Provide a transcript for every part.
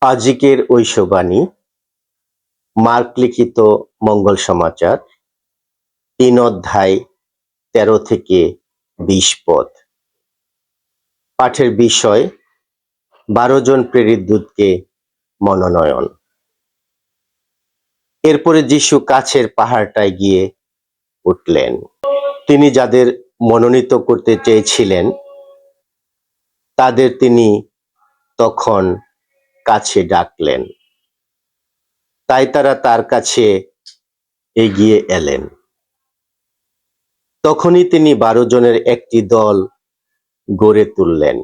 আজিকের ঐশবাণী mark লিখিত মঙ্গল সমাচার ৩ অধ্যায় ১৩ থেকে ২০ পদ। পাঠের বিষয় ১২ জন প্রেরিত দূতকে মনোনয়ন। এরপরে যিশু কাছের পাহাড়টায় গিয়ে উঠলেন। তিনি যাদের মনোনীত করতে চেয়েছিলেন তাদের তিনি তখন কাছে ডাকলেন। তাই তারা তার কাছে এগিয়ে এলেন। তখনই তিনি ১২ জনের একটি দল গড়ে তুললেন।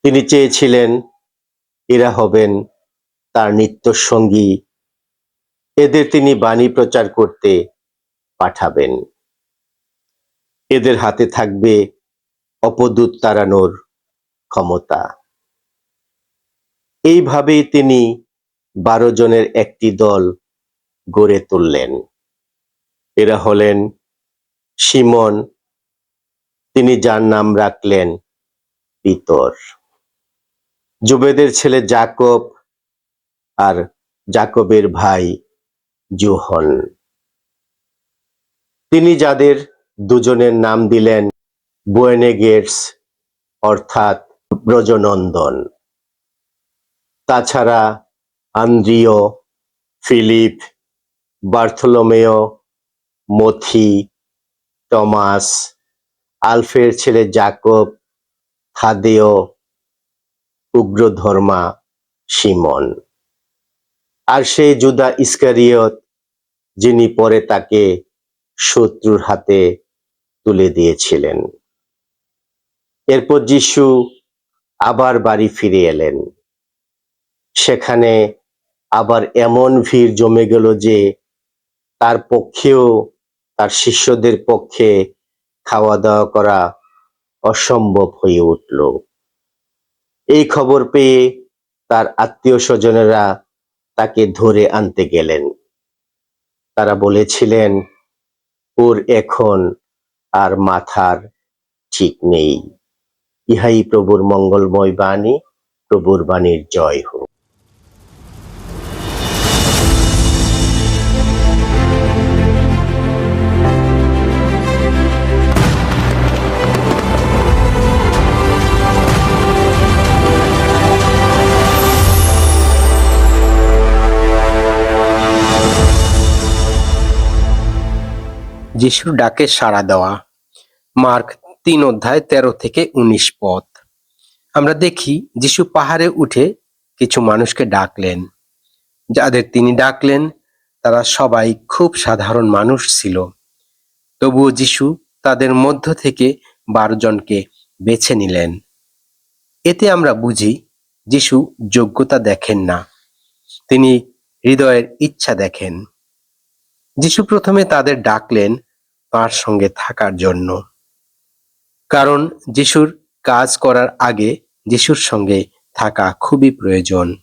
তিনি চেয়েছিলেন এরা হবেন তার নিত্যসঙ্গী, এদের তিনি বাণী প্রচার করতে পাঠাবেন। এদের হাতে থাকবে অপদূত তাড়ানোর ক্ষমতা। এইভাবেই তিনি ১২ জনের একটি দল গড়ে তুললেন। এরা হলেন শিমন, তিনি যার নাম রাখলেন পিতর, জবেদের ছেলে যাকব আর যাকবের ভাই যোহন। তিনি যাদের দুজনের নাম দিলেন বোয়েনেগের্স অর্থাৎ ব্রজনন্দন। তাছাড়া আন্দ্রিয়, ফিলিপ, বার্থলোমেয়, মথি, টমাস, আলফের ছেলে যাকব, থাদেয়, উগ্রধর্মা শিমন, আর সেই জুদা ইস্কারিয়ত যিনি পরে তাকে শত্রুর হাতে তুলে দিয়েছিলেন। এরপর যিশু আবার বাড়ি ফিরে এলেন। সেখানে আবার এমন ভিড় জমে গেল যে তার পক্ষেও তার শিষ্যদের পক্ষে খাওয়া দাওয়া করা অসম্ভব হয়ে উঠল। এই খবর পেয়ে তার আত্মীয় স্বজনেরা তাকে ধরে আনতে গেলেন। তারা বলেছিলেন ওর এখন আর মাথার ঠিক নেই। ইহাই প্রভুর মঙ্গলময় বাণী। প্রভুর বাণীর জয় হোক। যিশুর ডাকে সাড়া দেওয়া। মার্ক ৩ অধ্যায় ১৩ থেকে ১৯ পদ। আমরা দেখি যিশু পাহাড়ে উঠে কিছু মানুষকে ডাকলেন। যাদের তিনি ডাকলেন তারা সবাই খুব সাধারণ মানুষ ছিল। তবুও যিশু তাদের মধ্য থেকে ১২ জনকে বেছে নিলেন। এতে আমরা বুঝি যিশু যোগ্যতা দেখেন না, তিনি হৃদয়ের ইচ্ছা দেখেন। যিশু প্রথমে তাদের ডাকলেন তার সঙ্গে থাকার জন্য, কারণ যিশুর কাজ করার আগে যিশুর সঙ্গে থাকা খুবই প্রয়োজন।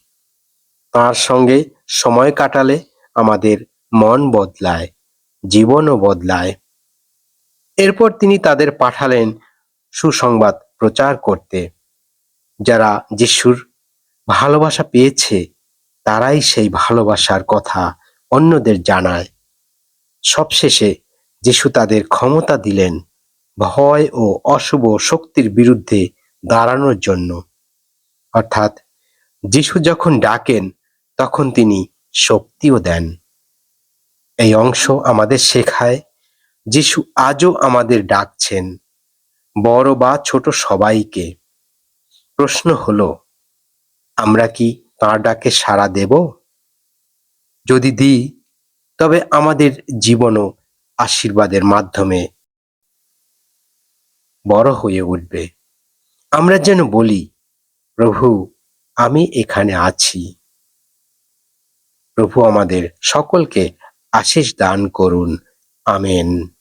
তার সঙ্গে সময় কাটালে আমাদের মন বদলায়, জীবনও বদলায়। এরপর তিনি তাদের পাঠালেন সুসংবাদ প্রচার করতে। যারা যিশুর ভালোবাসা পেয়েছে তারাই সেই ভালোবাসার কথা অন্যদের জানায়। সবশেষে যিশু তাদের ক্ষমতা দিলেন ভয় ও অশুভ শক্তির বিরুদ্ধে দাঁড়ানোর জন্য। অর্থাৎ যিশু যখন ডাকেন তখন তিনি শক্তিও দেন। এই অংশ আমাদের শেখায় যিশু আজও আমাদের ডাকছেন, বড় বা ছোট সবাইকে। প্রশ্ন হলো, আমরা কি তাঁর ডাকে সাড়া দেব? যদি দিই, তবে আমাদের জীবনও আশীর্বাদের মাধ্যমে বড় হয়ে উঠবে। আমরা যেন বলি, প্রভু, আমি এখানে আছি। প্রভু আমাদের সকলকে আশীষ দান করুন। আমেন।